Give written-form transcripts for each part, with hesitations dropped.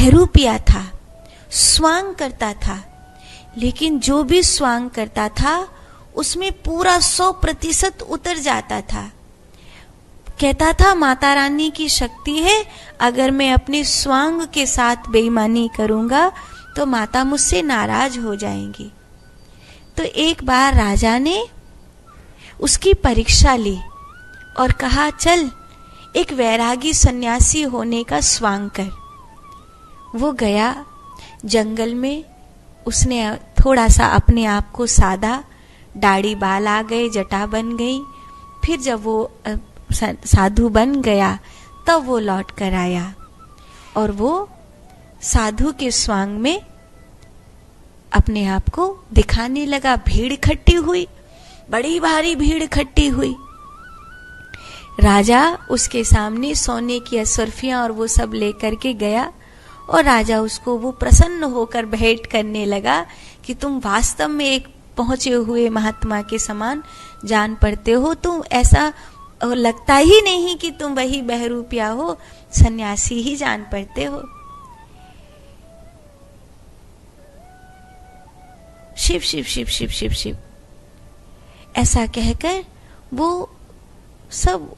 बहरूपिया था, स्वांग करता था, लेकिन जो भी स्वांग करता था उसमें पूरा 100% उतर जाता था। कहता था माता रानी की शक्ति है, अगर मैं अपने स्वांग के साथ बेईमानी करूंगा तो माता मुझसे नाराज हो जाएंगी। तो एक बार राजा ने उसकी परीक्षा ली और कहा, चल एक वैरागी सन्यासी होने का स्वांग कर। वो गया जंगल में, उसने थोड़ा सा अपने आप को साधा, दाढ़ी बाल आ गए, जटा बन गई। फिर जब वो साधु बन गया तब वो लौट कर आया और वो साधु के स्वांग में अपने आप को दिखाने लगा। भीड़ इकट्ठी हुई, बड़ी भारी भीड़ इकट्ठी हुई। राजा उसके सामने सोने की असरफियां और वो सब लेकर के गया और राजा उसको वो प्रसन्न होकर भेंट करने लगा कि तुम वास्तव में एक पहुंचे हुए महात्मा के समान जान पड़ते हो, तुम ऐसा लगता ही नहीं कि तुम वही बहरूपिया हो, सन्यासी ही जान पड़ते हो। शिव शिव शिव शिव शिव शिव ऐसा कहकर वो सब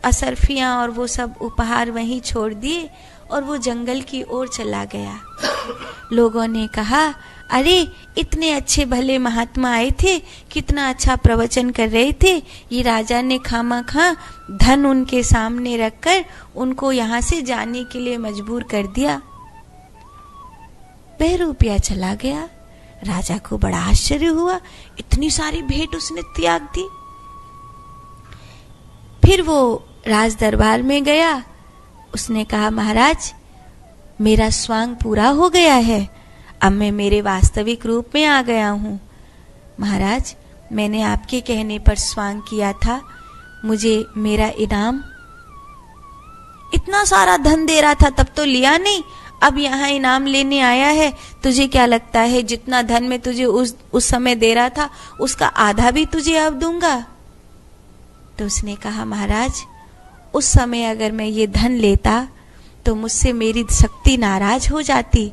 असरफियां और वो सब उपहार वहीं छोड़ दिए और वो जंगल की ओर चला गया। लोगों ने कहा, अरे इतने अच्छे भले महात्मा आए थे, कितना अच्छा प्रवचन कर रहे थे, ये राजा ने खामखा धन उनके सामने रखकर उनको यहाँ से जाने के लिए मजबूर कर दिया। बहरूपिया चला गया। राजा को बड़ा आश्चर्य हुआ, इतनी सारी भेंट उसने त्याग दी। फिर वो राज दरबार में गया, उसने कहा, महाराज मेरा स्वांग पूरा हो गया है, अब मैं मेरे वास्तविक रूप में आ गया हूँ। महाराज मैंने आपके कहने पर स्वांग किया था, मुझे मेरा इनाम इतना सारा धन दे रहा था तब तो लिया नहीं, अब यहाँ इनाम लेने आया है, तुझे क्या लगता है जितना धन मैं तुझे उस समय दे रहा था उसका आधा भी तुझे अब दूंगा? तो उसने कहा, महाराज उस समय अगर मैं ये धन लेता तो मुझसे मेरी शक्ति नाराज हो जाती,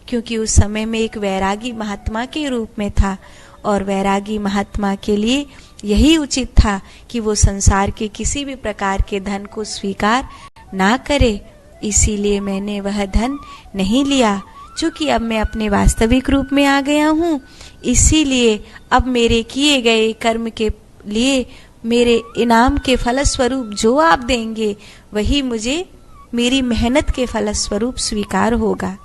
क्योंकि उस समय में एक वैरागी महात्मा के रूप में था और वैरागी महात्मा के लिए यही उचित था कि वो संसार के किसी भी प्रकार के धन को स्वीकार ना करे। इसीलिए मैंने वह धन नहीं लिया। चूंकि अब मैं अपने वास्तविक रूप में आ गया हूँ, इसीलिए अब मेरे किए गए कर्म के लिए मेरे इनाम के फलस्वरूप जो आप देंगे वही मुझे मेरी मेहनत के फलस्वरूप स्वीकार होगा।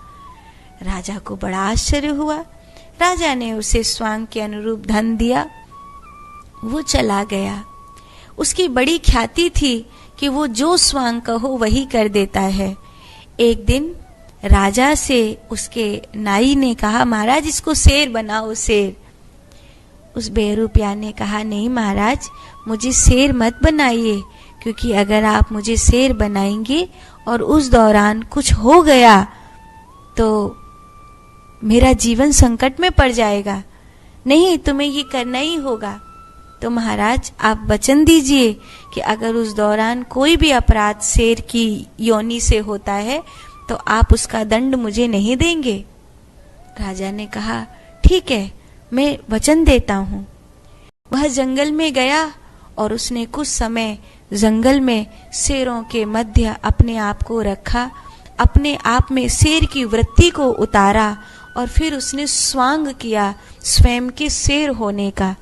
राजा को बड़ा आश्चर्य हुआ। राजा ने उसे स्वांग के अनुरूप धन दिया, वो चला गया। उसकी बड़ी ख्याति थी कि वो जो स्वांग कहो वही कर देता है। एक दिन राजा से उसके नाई ने कहा, महाराज इसको शेर बनाओ, शेर। उस बहरूपिया ने कहा, नहीं महाराज मुझे शेर मत बनाइए, क्योंकि अगर आप मुझे शेर बनाएंगे और उस दौरान कुछ हो गया तो मेरा जीवन संकट में पड़ जाएगा। नहीं, तुम्हें ये करना ही होगा। तो महाराज आप वचन दीजिए कि अगर उस दौरान कोई भी अपराध शेर की योनि से होता है तो आप उसका दंड मुझे नहीं देंगे। राजा ने कहा, ठीक है, मैं वचन देता हूँ। वह जंगल में गया और उसने कुछ समय जंगल में शेरों के मध्य अपने आप को रखा, अपने आप में शेर की वृत्ति को उतारा और फिर उसने स्वांग किया स्वयं के शेर होने का।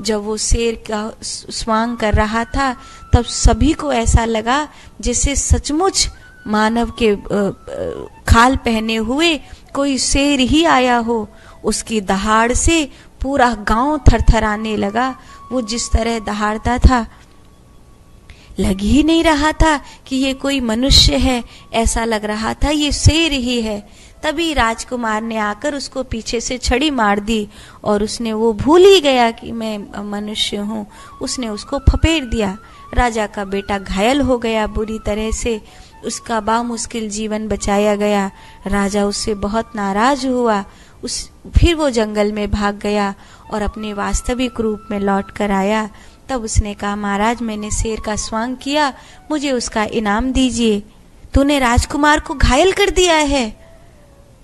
जब वो शेर का स्वांग कर रहा था तब सभी को ऐसा लगा जैसे सचमुच मानव के खाल पहने हुए कोई शेर ही आया हो। उसकी दहाड़ से पूरा गांव थरथराने लगा। वो जिस तरह दहाड़ता था लग ही नहीं रहा था कि ये कोई मनुष्य है, ऐसा लग रहा था ये शेर ही है। तभी राजकुमार ने आकर उसको पीछे से छड़ी मार दी और उसने वो भूल ही गया कि मैं मनुष्य हूँ, उसने उसको फपेट दिया। राजा का बेटा घायल हो गया बुरी तरह से, उसका बामुश्किल जीवन बचाया गया। राजा उससे बहुत नाराज हुआ। फिर वो जंगल में भाग गया और अपने वास्तविक रूप में लौट कर आया। तब उसने कहा, महाराज मैंने शेर का स्वांग किया, मुझे उसका इनाम दीजिए। तूने राजकुमार को घायल कर दिया है।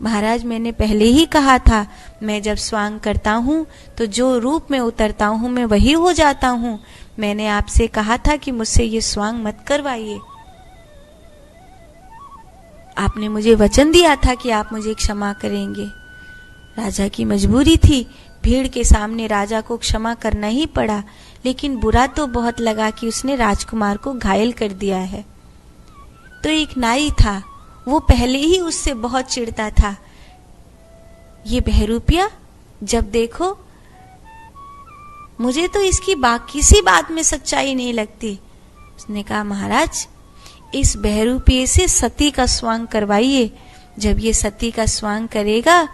महाराज मैंने पहले ही कहा था, मैं जब स्वांग करता हूँ तो जो रूप में उतरता हूँ मैं वही हो जाता हूँ। मैंने आपसे कहा था कि मुझसे ये स्वांग मत करवाइए। आपने मुझे वचन दिया था कि आप मुझे क्षमा करेंगे। राजा की मजबूरी थी, भीड़ के सामने राजा को क्षमा करना ही पड़ा, लेकिन बुरा तो बहुत लगा कि उसने राजकुमार को घायल कर दिया है। तो एक नाई था, वो पहले ही उससे बहुत चिढ़ता था। ये बहरूपिया, जब देखो मुझे तो इसकी किसी बात में सच्चाई नहीं लगती। उसने कहा, महाराज इस बहरूपिये से सती का स्वांग करवाइए। जब ये सती का स्वांग करेगा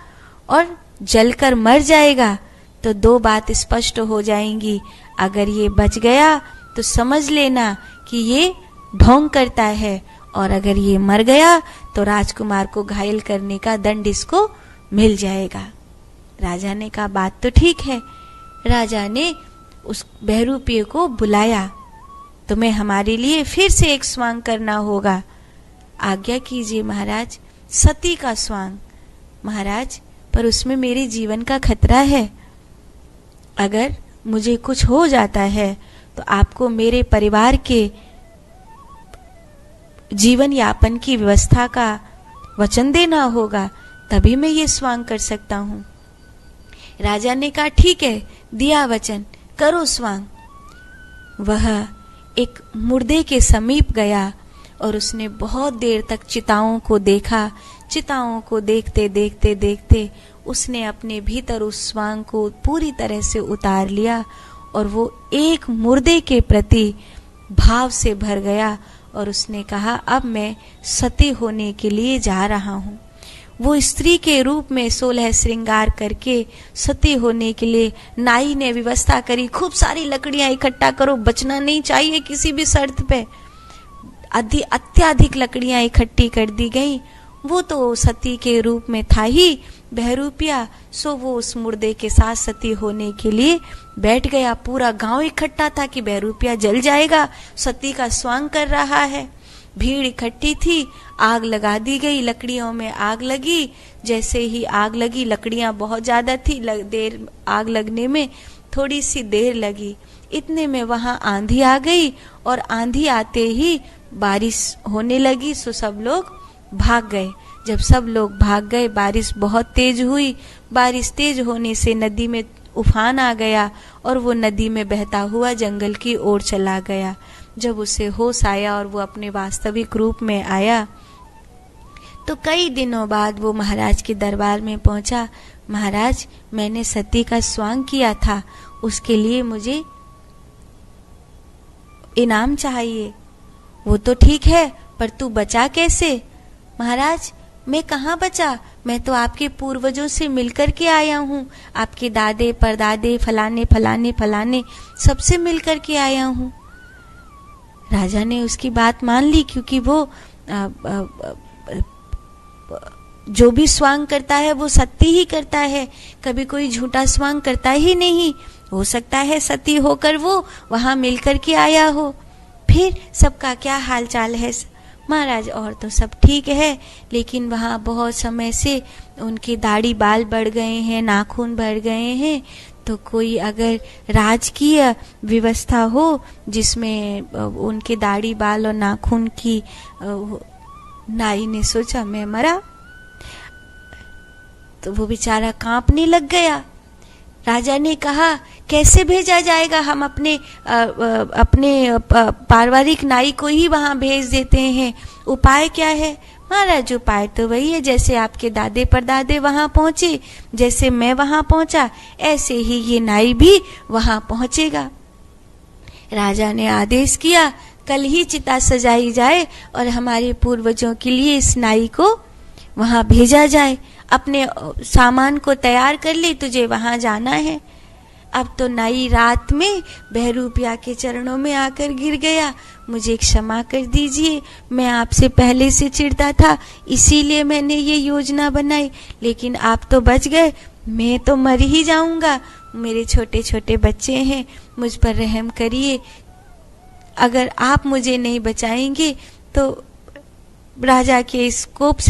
और जलकर मर जाएगा तो दो बात स्पष्ट हो जाएंगी। अगर ये बच गया तो समझ लेना कि ये ढोंग करता है, और अगर ये मर गया तो राजकुमार को घायल करने का दंड इसको मिल जाएगा। राजा ने कहा, बात तो ठीक है। राजा ने उस बहरूपिये को बुलाया, तुम्हें हमारे लिए फिर से एक स्वांग करना होगा। आज्ञा कीजिए महाराज। सती का स्वांग। महाराज, पर उसमें मेरे जीवन का खतरा है। अगर मुझे कुछ हो जाता है तो आपको मेरे परिवार के जीवन यापन की व्यवस्था का वचन देना होगा, तभी मैं ये स्वांग कर सकता हूँ। राजा ने कहा, ठीक है, दिया वचन, करो स्वांग। वह एक मुर्दे के समीप गया और उसने बहुत देर तक चिताओं को देखा। चिताओं को देखते देखते देखते उसने अपने भीतर उस स्वांग को पूरी तरह से उतार लिया, और वो एक मुर्दे के प्रति भाव से भर गया। और उसने कहा, अब मैं सती होने के लिए जा रहा हूँ। वो स्त्री के रूप में 16 श्रृंगार करके सती होने के लिए नाई ने व्यवस्था करी, खूब सारी लकड़ियां इकट्ठा करो, बचना नहीं चाहिए किसी भी शर्त पे। अत्याधिक लकड़ियां इकट्ठी कर दी गई। वो तो सती के रूप में था ही बहरूपिया, सो वो उस मुर्दे के साथ सती होने के लिए बैठ गया। पूरा गांव इकट्ठा था कि बहरूपिया जल जाएगा, सती का स्वांग कर रहा है। भीड़ इकट्ठी थी, आग लगा दी गई, लकड़ियों में आग लगी। जैसे ही आग लगी, लकड़ियां बहुत ज्यादा थी, देर आग लगने में थोड़ी सी देर लगी। इतने में वहां आंधी आ गई, और आंधी आते ही बारिश होने लगी, सो सब लोग भाग गए। जब सब लोग भाग गए, बारिश बहुत तेज हुई। बारिश तेज होने से नदी में उफान आ गया, और वो नदी में बहता हुआ जंगल की ओर चला गया। जब उसे होश आया और वो अपने वास्तविक रूप में आया, तो कई दिनों बाद वो महाराज के दरबार में पहुंचा। महाराज, मैंने सती का स्वांग किया था, उसके लिए मुझे इनाम चाहिए। वो तो ठीक है, पर तू बचा कैसे? महाराज, मैं कहाँ बचा, मैं तो आपके पूर्वजों से मिलकर के आया हूँ। आपके दादे परदादे फलाने फलाने फलाने सबसे मिलकर के आया हूँ। राजा ने उसकी बात मान ली, क्योंकि वो जो भी स्वांग करता है वो सती ही करता है, कभी कोई झूठा स्वांग करता ही नहीं। हो सकता है सती होकर वो वहां मिलकर के आया हो। फिर सबका क्या हाल चाल है? महाराज, और तो सब ठीक है, लेकिन वहाँ बहुत समय से उनकी दाढ़ी बाल बढ़ गए हैं, नाखून बढ़ गए हैं। तो कोई अगर राजकीय व्यवस्था हो जिसमें उनके दाढ़ी बाल और नाखून की, नाई ने सोचा मैं मरा, तो वो बेचारा कांपने लग गया। राजा ने कहा, कैसे भेजा जाएगा? हम अपने पारिवारिक नाई को ही वहां भेज देते हैं, उपाय क्या है? महाराज, उपाय तो वही है, जैसे आपके दादे परदादे वहां पहुंचे, जैसे मैं वहां पहुंचा, ऐसे ही ये नाई भी वहां पहुंचेगा। राजा ने आदेश किया, कल ही चिता सजाई जाए और हमारे पूर्वजों के लिए इस नाई को वहां भेजा जाए। अपने सामान को तैयार कर ले, तुझे वहां जाना है। अब तो नाई रात में बहरूपिया के चरणों में आकर गिर गया, मुझे क्षमा कर दीजिए, मैं आपसे पहले से चिढ़ता था, इसीलिए मैंने ये योजना बनाई, लेकिन आप तो बच गए, मैं तो मर ही जाऊंगा। मेरे छोटे छोटे बच्चे हैं, मुझ पर रहम करिए। अगर आप मुझे नहीं बचाएंगे तो राजा के इस कोप से